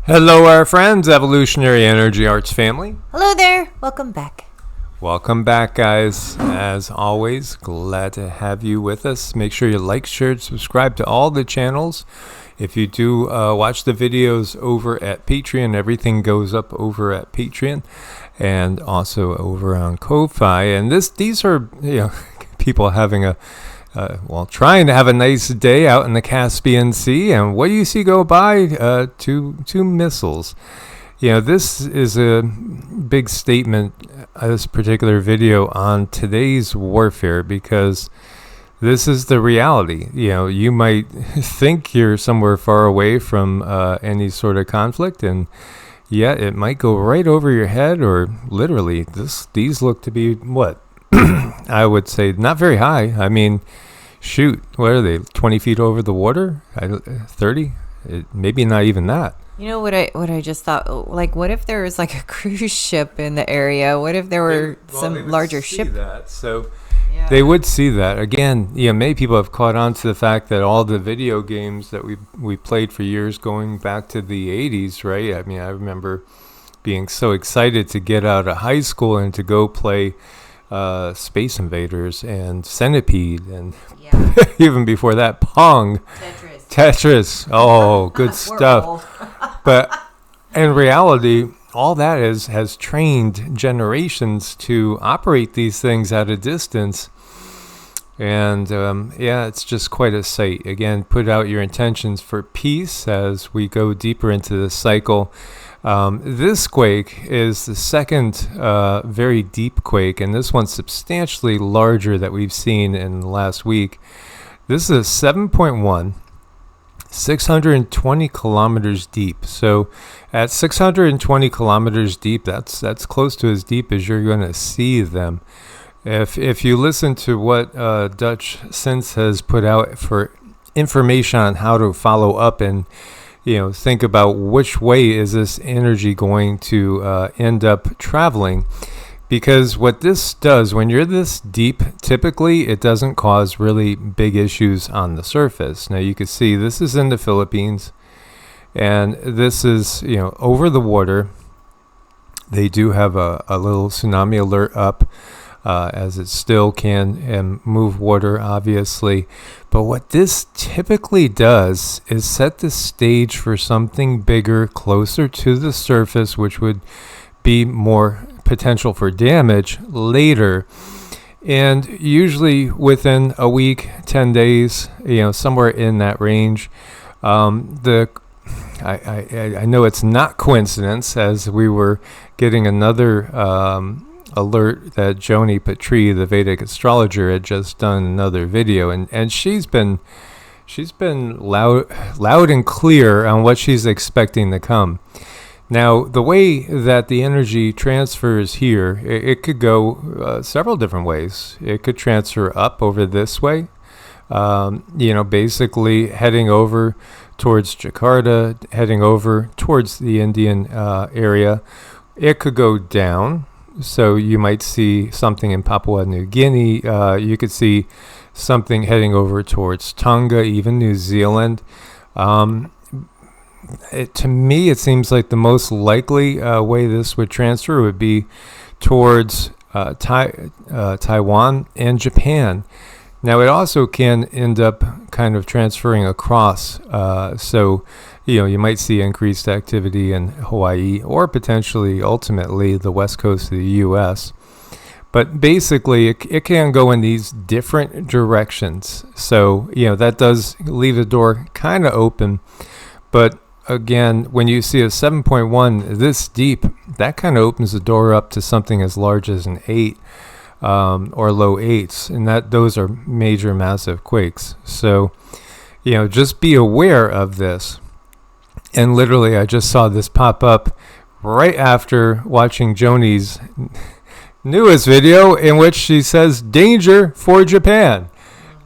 Hello, our friends, Evolutionary Energy Arts family. Hello there. Welcome back. Welcome back, guys. As always, glad to have you with us. Make sure you like, share, subscribe to all the channels. If you do watch the videos over at Patreon, everything goes up over at Patreon and also over on Ko-Fi. And these are people having trying to have a nice day out in the Caspian Sea, and what do you see go by? Two missiles. This is a big statement, this particular video, on today's warfare, because this is the reality. You might think you're somewhere far away from any sort of conflict, and yet it might go right over your head, or literally, these look to be, what? I would say not very high. I mean, shoot, what are they, 20 feet over the water? 30? Maybe not even that. You know what I just thought? Like, what if there was like a cruise ship in the area? What if there were some larger ship? So they would see that. Again, many people have caught on to the fact that all the video games that we played for years going back to the 80s, right? I mean, I remember being so excited to get out of high school and to go play Space Invaders and Centipede, and even before that, Pong, Tetris. Oh, good stuff. But in reality, all that has trained generations to operate these things at a distance. And it's just quite a sight. Again, put out your intentions for peace as we go deeper into the cycle. This quake is the second very deep quake, and this one's substantially larger that we've seen in the last week. This is a 7.1, 620 kilometers deep. So at 620 kilometers deep, that's close to as deep as you're going to see them. If you listen to what Dutch Sense has put out for information on how to follow up and think about which way is this energy going to end up traveling. Because what this does, when you're this deep, typically it doesn't cause really big issues on the surface. Now you can see this is in the Philippines, and this is, over the water. They do have a little tsunami alert up, as it still can move water, obviously. But what this typically does is set the stage for something bigger, closer to the surface, which would be more potential for damage later. And usually within a week, 10 days, somewhere in that range. I know it's not coincidence, as we were getting another alert that Joni Patri, the Vedic astrologer, had just done another video, and she's been loud and clear on what she's expecting to come. Now, the way that the energy transfers here, it could go several different ways. It could transfer up over this way, basically heading over towards Jakarta, heading over towards the Indian area. It could go down. So you might see something in Papua New Guinea. You could see something heading over towards Tonga, even New Zealand. To me, it seems like the most likely way this would transfer would be towards Taiwan and Japan. Now, it also can end up kind of transferring across. So you might see increased activity in Hawaii, or potentially, ultimately, the west coast of the U.S. But basically, it can go in these different directions. So, that does leave the door kind of open. But again, when you see a 7.1 this deep, that kind of opens the door up to something as large as an 8 or low 8s. And those are major, massive quakes. So, just be aware of this. And literally, I just saw this pop up right after watching Joni's newest video, in which she says, danger for Japan,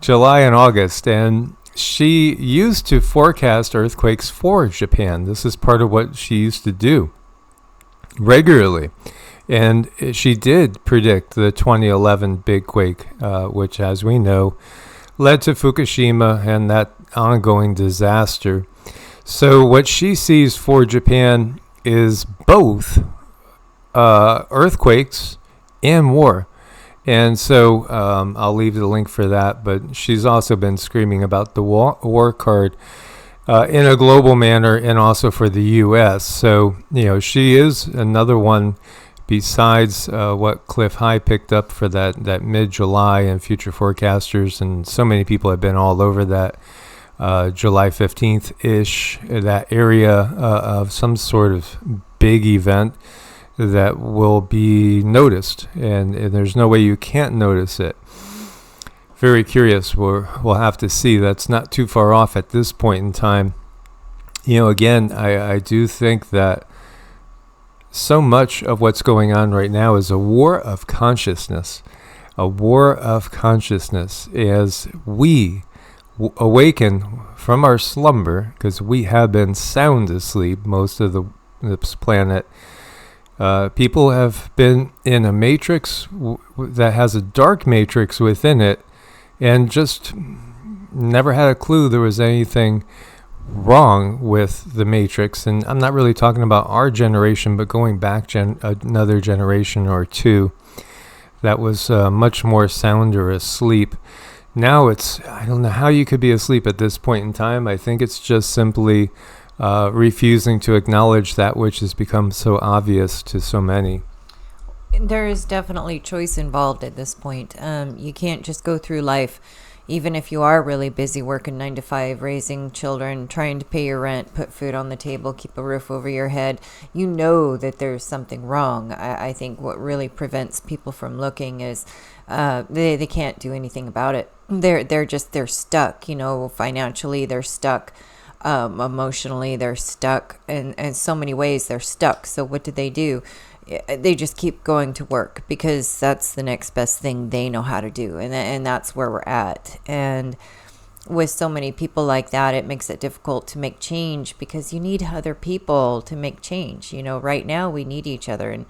July and August. And she used to forecast earthquakes for Japan. This is part of what she used to do regularly. And she did predict the 2011 big quake, which, as we know, led to Fukushima and that ongoing disaster. So what she sees for Japan is both earthquakes and war. And so I'll leave the link for that. But she's also been screaming about the war card in a global manner, and also for the U.S. So, she is another one besides what Cliff High picked up for that mid-July and future forecasters. And so many people have been all over that July 15th-ish, that area of some sort of big event that will be noticed, and there's no way you can't notice it. Very curious. We'll have to see. That's not too far off at this point in time. Again, I do think that so much of what's going on right now is a war of consciousness. A war of consciousness as we awaken from our slumber, because we have been sound asleep, most of this planet. People have been in a matrix that has a dark matrix within it, and just never had a clue there was anything wrong with the matrix. And I'm not really talking about our generation, but going back another generation or two that was much more sound or asleep. Now I don't know how you could be asleep at this point in time. I think it's just simply refusing to acknowledge that which has become so obvious to so many. There is definitely choice involved at this point. You can't just go through life, even if you are really busy working 9 to 5, raising children, trying to pay your rent, put food on the table, keep a roof over your head. You know that there's something wrong. I think what really prevents people from looking is they can't do anything about it. They're stuck. Financially they're stuck. Emotionally they're stuck, and in so many ways they're stuck. So what do? They just keep going to work because that's the next best thing they know how to do, and that's where we're at. And with so many people like that, it makes it difficult to make change, because you need other people to make change. Right now we need each other. And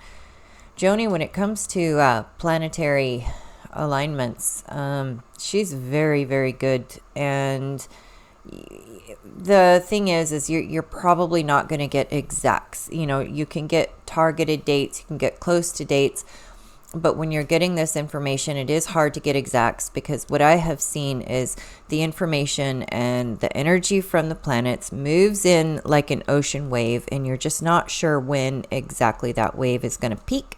Joni, when it comes to planetary alignments, she's very, very good. And the thing is you're probably not going to get exacts. You can get targeted dates, you can get close to dates, but when you're getting this information, it is hard to get exacts, because what I have seen is the information and the energy from the planets moves in like an ocean wave, and you're just not sure when exactly that wave is going to peak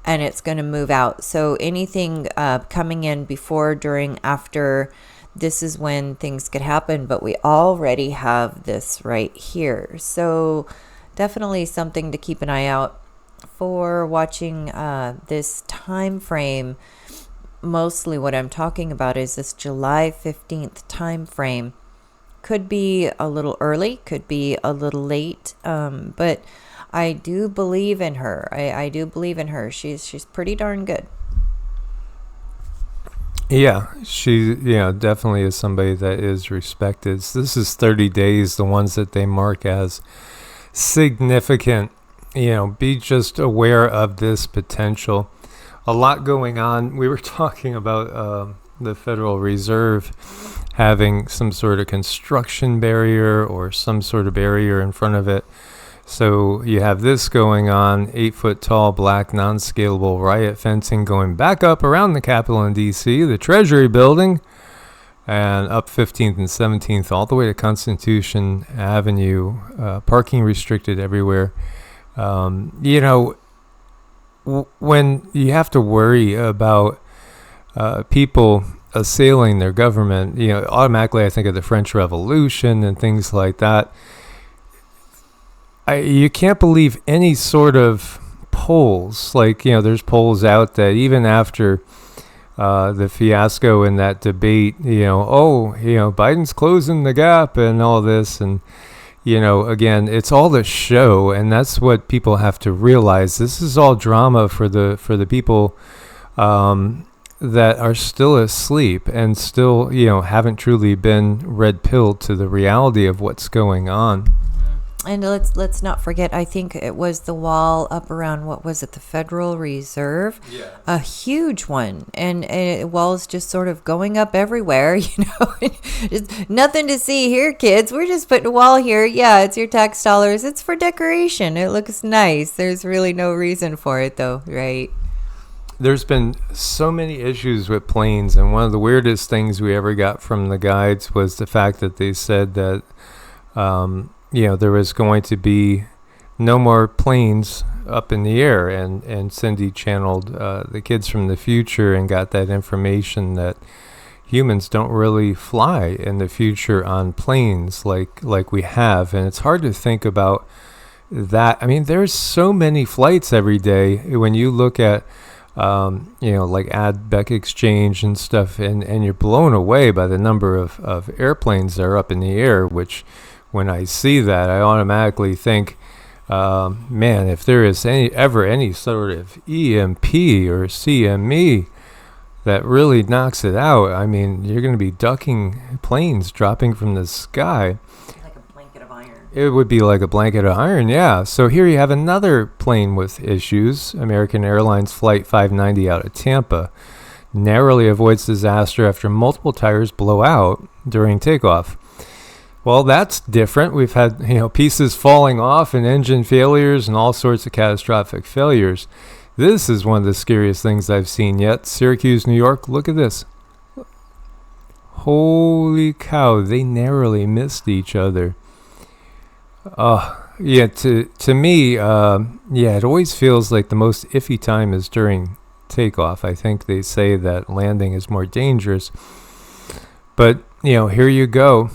and it's going to move out. So anything coming in before, during, after, this is when things could happen, but we already have this right here. So definitely something to keep an eye out for, watching this time frame. Mostly what I'm talking about is this July 15th time frame. Could be a little early, could be a little late, but I do believe in her. I do believe in her. She's pretty darn good. Yeah, she definitely is somebody that is respected. So this is 30 days, the ones that they mark as significant. Be just aware of this potential. A lot going on. We were talking about the Federal Reserve having some sort of construction barrier or some sort of barrier in front of it. So you have this going on, 8-foot tall black non-scalable riot fencing going back up around the Capitol in D.C., the Treasury Building, and up 15th and 17th all the way to Constitution Avenue, parking restricted everywhere. When you have to worry about people assailing their government, automatically I think of the French Revolution and things like that. You can't believe any sort of polls. There's polls out that even after the fiasco in that debate, Biden's closing the gap and all this. And, again, it's all the show. And that's what people have to realize. This is all drama for the people that are still asleep and still, haven't truly been red-pilled to the reality of what's going on. And let's not forget, I think it was the wall up around, what was it, the Federal Reserve? Yeah. A huge one. And walls just sort of going up everywhere, Just nothing to see here, kids. We're just putting a wall here. Yeah, it's your tax dollars. It's for decoration. It looks nice. There's really no reason for it, though, right? There's been so many issues with planes, and one of the weirdest things we ever got from the guides was the fact that they said that there was going to be no more planes up in the air, and Cindy channeled the kids from the future and got that information that humans don't really fly in the future on planes like we have. And it's hard to think about that. I mean, there's so many flights every day when you look at like AdBeck Exchange and stuff, and you're blown away by the number of airplanes that are up in the air, which when I see that, I automatically think, man, if there is ever any sort of EMP or CME that really knocks it out, I mean, you're going to be ducking planes dropping from the sky. Like a blanket of iron. It would be like a blanket of iron, yeah. So here you have another plane with issues. American Airlines Flight 590 out of Tampa narrowly avoids disaster after multiple tires blow out during takeoff. Well, that's different. We've had, pieces falling off and engine failures and all sorts of catastrophic failures. This is one of the scariest things I've seen yet. Syracuse, New York, look at this. Holy cow, they narrowly missed each other. To me, it always feels like the most iffy time is during takeoff. I think they say that landing is more dangerous. But, here you go.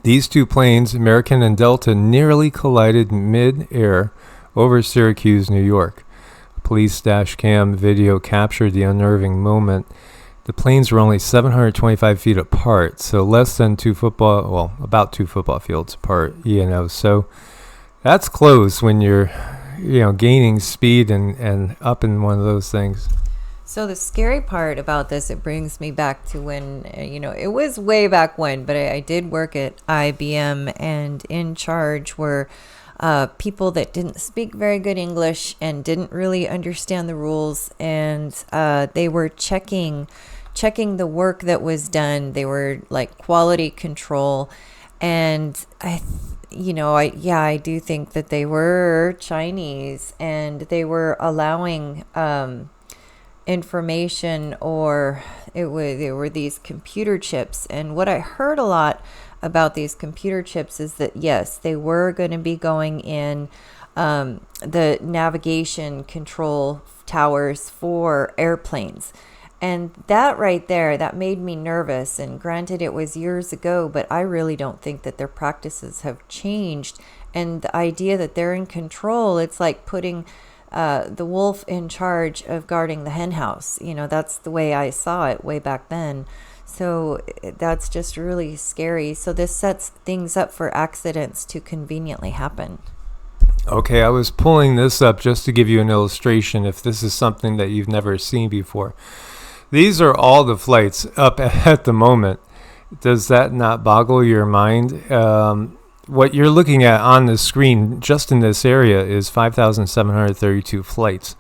These two planes, American and Delta, nearly collided mid-air over Syracuse, New York. Police dash cam video captured the unnerving moment. The planes were only 725 feet apart, so less than about 2 football fields apart, So that's close when you're, gaining speed and up in one of those things. So the scary part about this, it brings me back to when, it was way back when, but I did work at IBM, and in charge were people that didn't speak very good English and didn't really understand the rules, and they were checking the work that was done. They were like quality control, and I do think that they were Chinese, and they were allowing information, or there were these computer chips. And what I heard a lot about these computer chips is that, yes, they were going to be going in the navigation control towers for airplanes. And that right there, that made me nervous. And granted, it was years ago, but I really don't think that their practices have changed. And the idea that they're in control, it's like putting the wolf in charge of guarding the hen house. That's the way I saw it way back then. So that's just really scary. So this sets things up for accidents to conveniently happen. Okay, I was pulling this up just to give you an illustration if this is something that you've never seen before. These are all the flights up at the moment. Does that not boggle your mind? What you're looking at on the screen just in this area is 5,732 flights.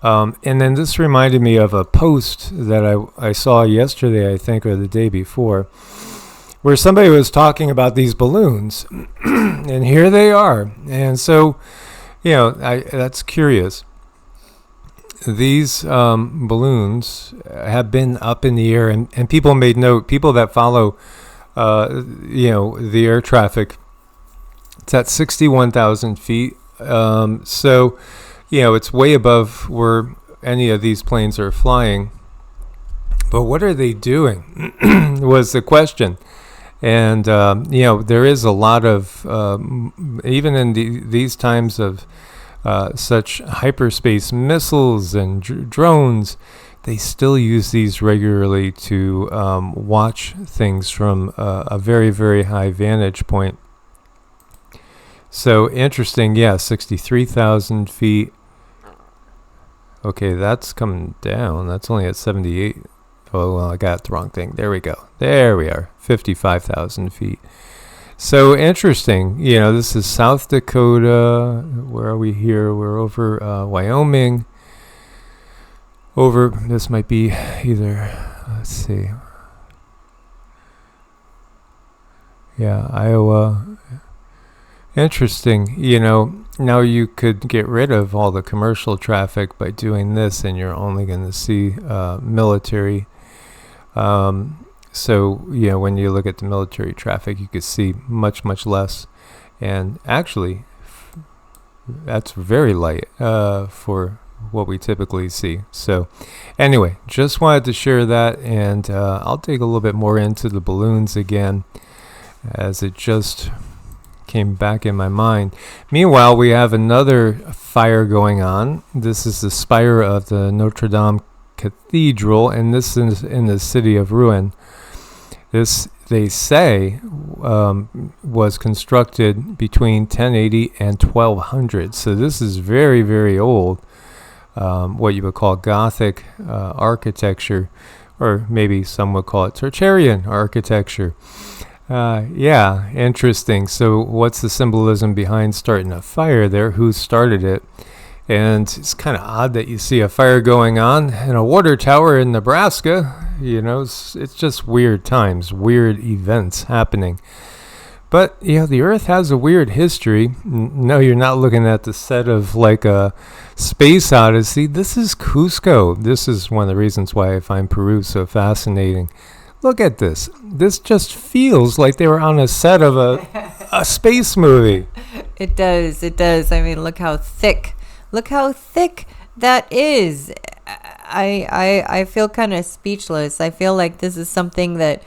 And then this reminded me of a post that I saw yesterday, I think, or the day before, where somebody was talking about these balloons. And here they are. And so, that's curious. These balloons have been up in the air, and people made note, people that follow, the air traffic. It's at 61,000 feet. So, it's way above where any of these planes are flying. But what are they doing was the question. And, there is a lot of, even in these times of such hyperspace missiles and drones, they still use these regularly to watch things from a very, very high vantage point. So interesting, 63,000 feet. Okay, that's coming down. That's only at 78. Oh, well, I got the wrong thing. There we go. There we are, 55,000 feet. So interesting. This is South Dakota. Where are we here? We're over Wyoming. This might be either, let's see. Yeah, Iowa. Interesting. Now you could get rid of all the commercial traffic by doing this, and you're only going to see military. So, when you look at the military traffic, you could see much, much less. And actually, that's very light for what we typically see. So, anyway, just wanted to share that, and I'll dig a little bit more into the balloons again, as it just came back in my mind. Meanwhile, we have another fire going on. This is the spire of the Notre Dame Cathedral, and this is in the city of Rouen. This, they say, was constructed between 1080 and 1200. So this is very, very old, what you would call Gothic architecture, or maybe some would call it Tertiarian architecture. Yeah, interesting. So what's the symbolism behind starting a fire there? Who started it? And it's kind of odd that you see a fire going on in a water tower in Nebraska. It's just weird times, weird events happening. But, the Earth has a weird history. No, you're not looking at the set of like a space odyssey. This is Cusco. This is one of the reasons why I find Peru so fascinating. Look at this. This just feels like they were on a set of a space movie. It does. It does. I mean, look how thick that is. I feel kind of speechless. I feel like this is something that,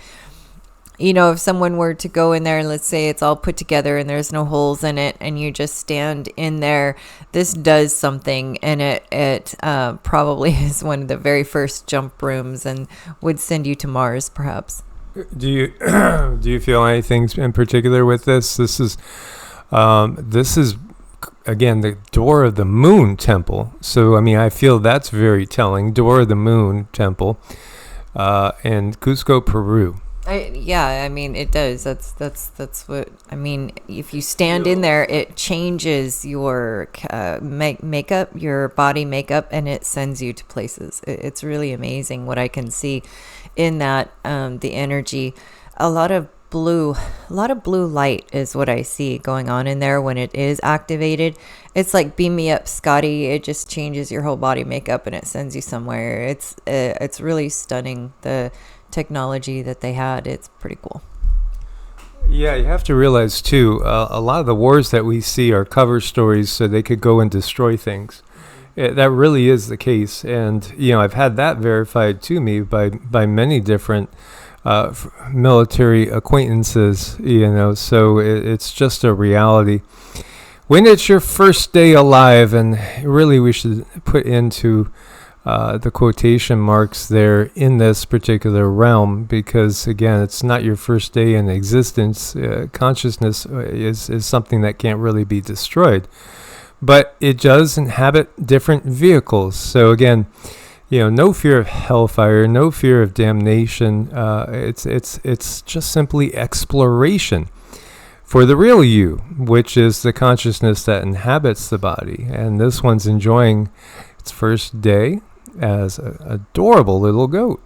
if someone were to go in there and let's say it's all put together and there's no holes in it and you just stand in there, this does something, and it probably is one of the very first jump rooms and would send you to Mars, perhaps. Do you feel anything in particular with this? This is again, the Door of the Moon Temple. So, I feel that's very telling. Door of the Moon Temple in Cusco, Peru. It does. That's what I mean. If you stand in there, it changes your makeup, your body makeup, and it sends you to places. It's really amazing what I can see in that. The energy, a lot of blue light is what I see going on in there when it is activated. It's like beam me up, Scotty. It just changes your whole body makeup and it sends you somewhere. It's really stunning, the technology that they had. It's pretty cool. Yeah, you have to realize too, a lot of the wars that we see are cover stories so they could go and destroy things. That really is the case, and I've had that verified to me by many different military acquaintances, so it's just a reality. When it's your first day alive, and really we should put into the quotation marks there in this particular realm, because again, it's not your first day in existence. Consciousness is something that can't really be destroyed, but it does inhabit different vehicles. So again, no fear of hellfire, no fear of damnation. It's just simply exploration for the real you, which is the consciousness that inhabits the body. And this one's enjoying its first day as an adorable little goat.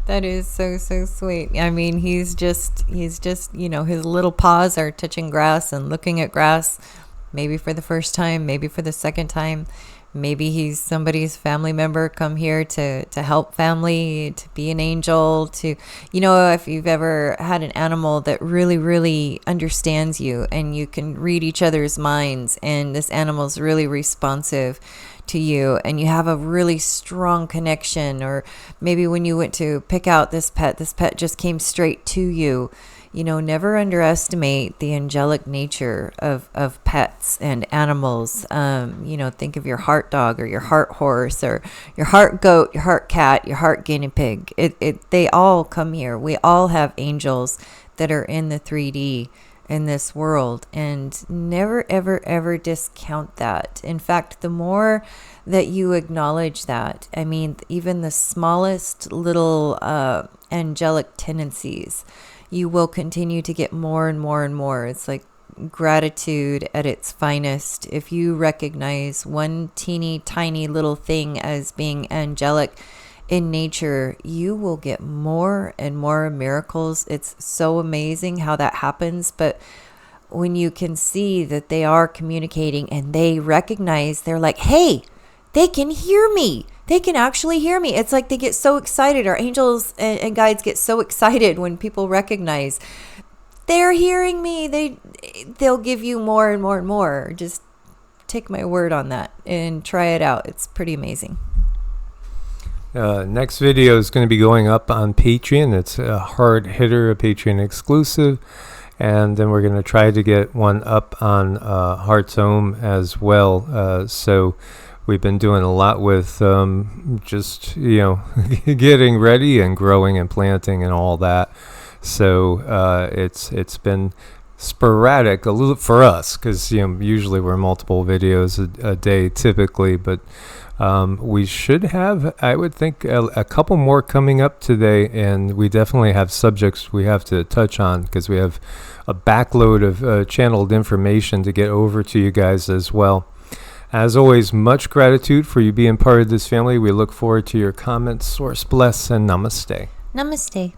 That is so sweet. I mean, he's just his little paws are touching grass and looking at grass, maybe for the first time, maybe for the second time. Maybe he's somebody's family member come here to help family, to be an angel, to, if you've ever had an animal that really, really understands you and you can read each other's minds, and this animal's really responsive to you and you have a really strong connection, or maybe when you went to pick out this pet just came straight to you. Never underestimate the angelic nature of pets and animals. Think of your heart dog or your heart horse or your heart goat, your heart cat, your heart guinea pig. They all come here. We all have angels that are in the 3D in this world, and never, ever, ever discount that. In fact, the more that you acknowledge that, even the smallest little angelic tendencies, you will continue to get more and more and more. It's like gratitude at its finest. If you recognize one teeny tiny little thing as being angelic in nature, you will get more and more miracles. It's so amazing how that happens. But when you can see that they are communicating and they recognize, they're like, hey, they can hear me. They can actually hear me. It's like they get so excited. Our angels and guides get so excited when people recognize they're hearing me. They'll give you more and more and more. Just take my word on that and try it out. It's pretty amazing. Next video is going to be going up on Patreon. It's a hard hitter, a Patreon exclusive. And then we're going to try to get one up on Heart's Home as well. So we've been doing a lot with just, getting ready and growing and planting and all that. So it's been sporadic a little for us because usually we're multiple videos a day typically, but we should have, I would think, a couple more coming up today, and we definitely have subjects we have to touch on because we have a backload of channeled information to get over to you guys as well. As always, much gratitude for you being part of this family. We look forward to your comments. Source bless and namaste. Namaste.